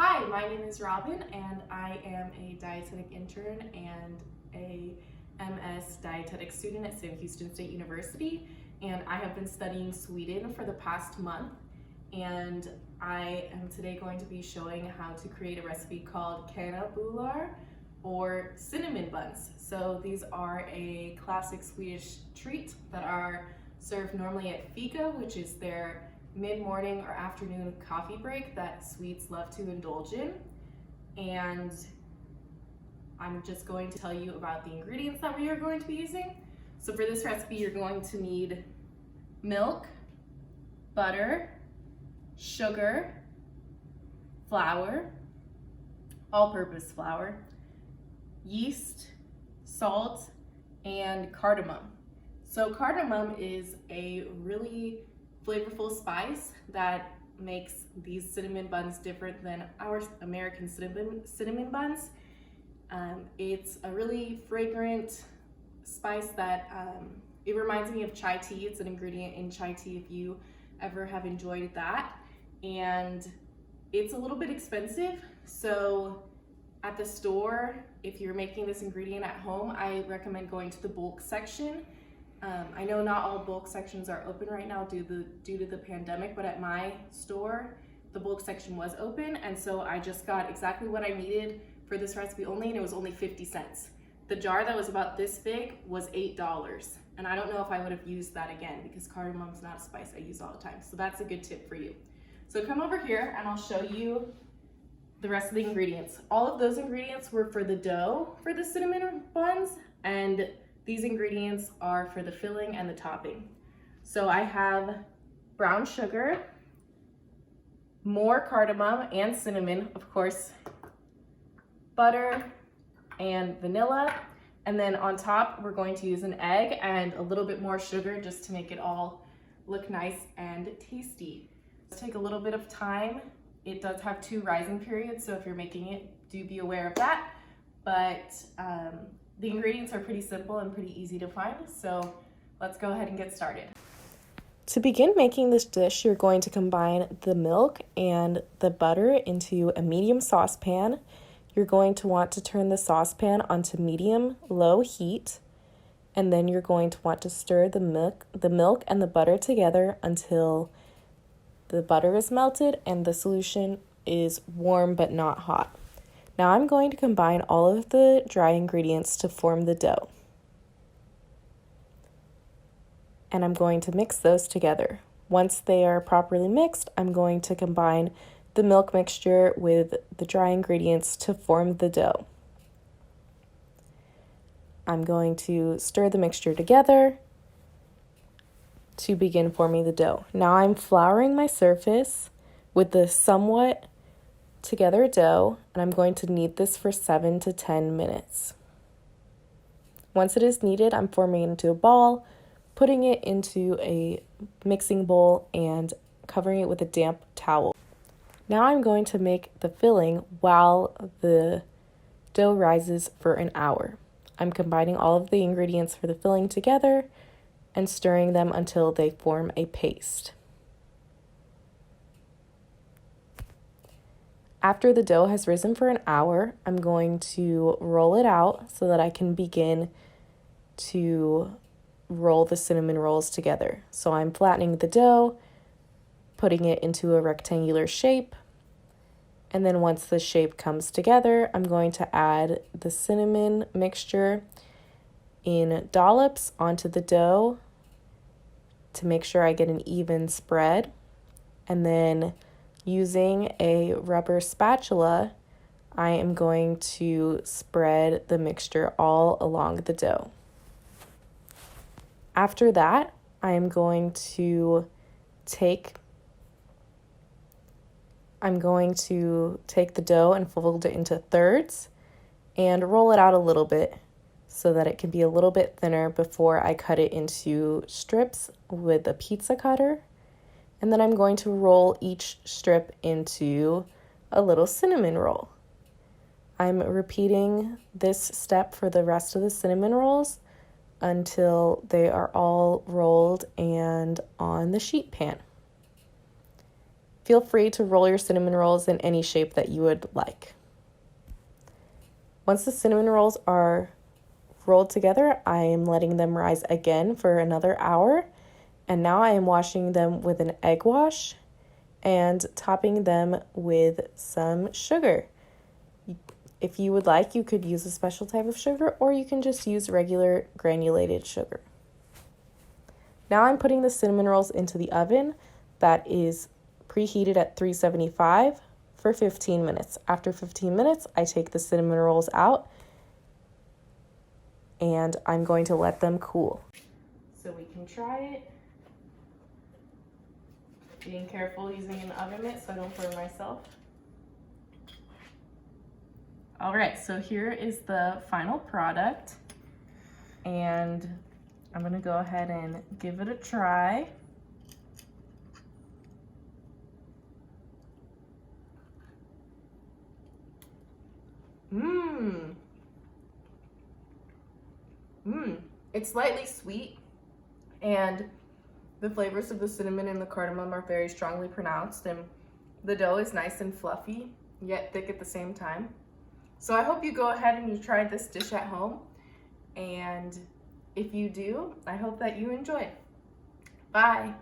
Hi, my name is Robin and I am a dietetic intern and a MS dietetic student at Sam Houston State University, and I have been studying Sweden for the past month, and I am today going to be showing how to create a recipe called Kanelbullar or cinnamon buns. So these are a classic Swedish treat that are served normally at fika, which is their mid-morning or afternoon coffee break that Swedes love to indulge in. And I'm just going to tell you about the ingredients that we are going to be using. So for this recipe, you're going to need milk, butter, sugar, flour, all-purpose flour, yeast, salt, and cardamom. So cardamom is a really flavorful spice that makes these cinnamon buns different than our American cinnamon buns. It's a really fragrant spice that it reminds me of chai tea. It's an ingredient in chai tea if you ever have enjoyed that. And it's a little bit expensive. So at the store, if you're making this ingredient at home, I recommend going to the bulk section. I know not all bulk sections are open right now due to the pandemic, but at my store, the bulk section was open, and so I just got exactly what I needed for this recipe only, and it was only 50 cents. The jar that was about this big was $8, and I don't know if I would have used that again because cardamom's not a spice I use all the time, so that's a good tip for you. So come over here and I'll show you the rest of the ingredients. All of those ingredients were for the dough for the cinnamon buns, and these ingredients are for the filling and the topping. So I have brown sugar, more cardamom and cinnamon, of course, butter and vanilla, and then on top we're going to use an egg and a little bit more sugar just to make it all look nice and tasty. It'll take a little bit of time. It does have 2 rising periods, so if you're making it, do be aware of that. But the ingredients are pretty simple and pretty easy to find, so let's go ahead and get started. To begin making this dish, you're going to combine the milk and the butter into a medium saucepan. You're going to want to turn the saucepan onto medium-low heat, and then you're going to want to stir the milk and the butter together until the butter is melted and the solution is warm but not hot. Now I'm going to combine all of the dry ingredients to form the dough. And I'm going to mix those together. Once they are properly mixed, I'm going to combine the milk mixture with the dry ingredients to form the dough. I'm going to stir the mixture together to begin forming the dough. Now I'm flouring my surface with the somewhat together dough, and I'm going to knead this for 7 to 10 minutes. Once it is kneaded, I'm forming it into a ball, putting it into a mixing bowl, and covering it with a damp towel. Now I'm going to make the filling while the dough rises for an hour. I'm combining all of the ingredients for the filling together and stirring them until they form a paste. After the dough has risen for an hour, I'm going to roll it out so that I can begin to roll the cinnamon rolls together. So I'm flattening the dough, putting it into a rectangular shape, and then once the shape comes together, I'm going to add the cinnamon mixture in dollops onto the dough to make sure I get an even spread, and then using a rubber spatula, I am going to spread the mixture all along the dough. After that, I am going to take the dough and fold it into thirds and roll it out a little bit so that it can be a little bit thinner before I cut it into strips with a pizza cutter. And then I'm going to roll each strip into a little cinnamon roll. I'm repeating this step for the rest of the cinnamon rolls until they are all rolled and on the sheet pan. Feel free to roll your cinnamon rolls in any shape that you would like. Once the cinnamon rolls are rolled together, I am letting them rise again for another hour. And now I am washing them with an egg wash and topping them with some sugar. If you would like, you could use a special type of sugar, or you can just use regular granulated sugar. Now I'm putting the cinnamon rolls into the oven that is preheated at 375 for 15 minutes. After 15 minutes, I take the cinnamon rolls out and I'm going to let them cool. So we can try it. Being careful using an oven mitt so I don't burn myself. All right, so here is the final product, and I'm gonna go ahead and give it a try. It's slightly sweet, and the flavors of the cinnamon and the cardamom are very strongly pronounced, and the dough is nice and fluffy, yet thick at the same time. So I hope you go ahead and you try this dish at home, and if you do, I hope that you enjoy it. Bye.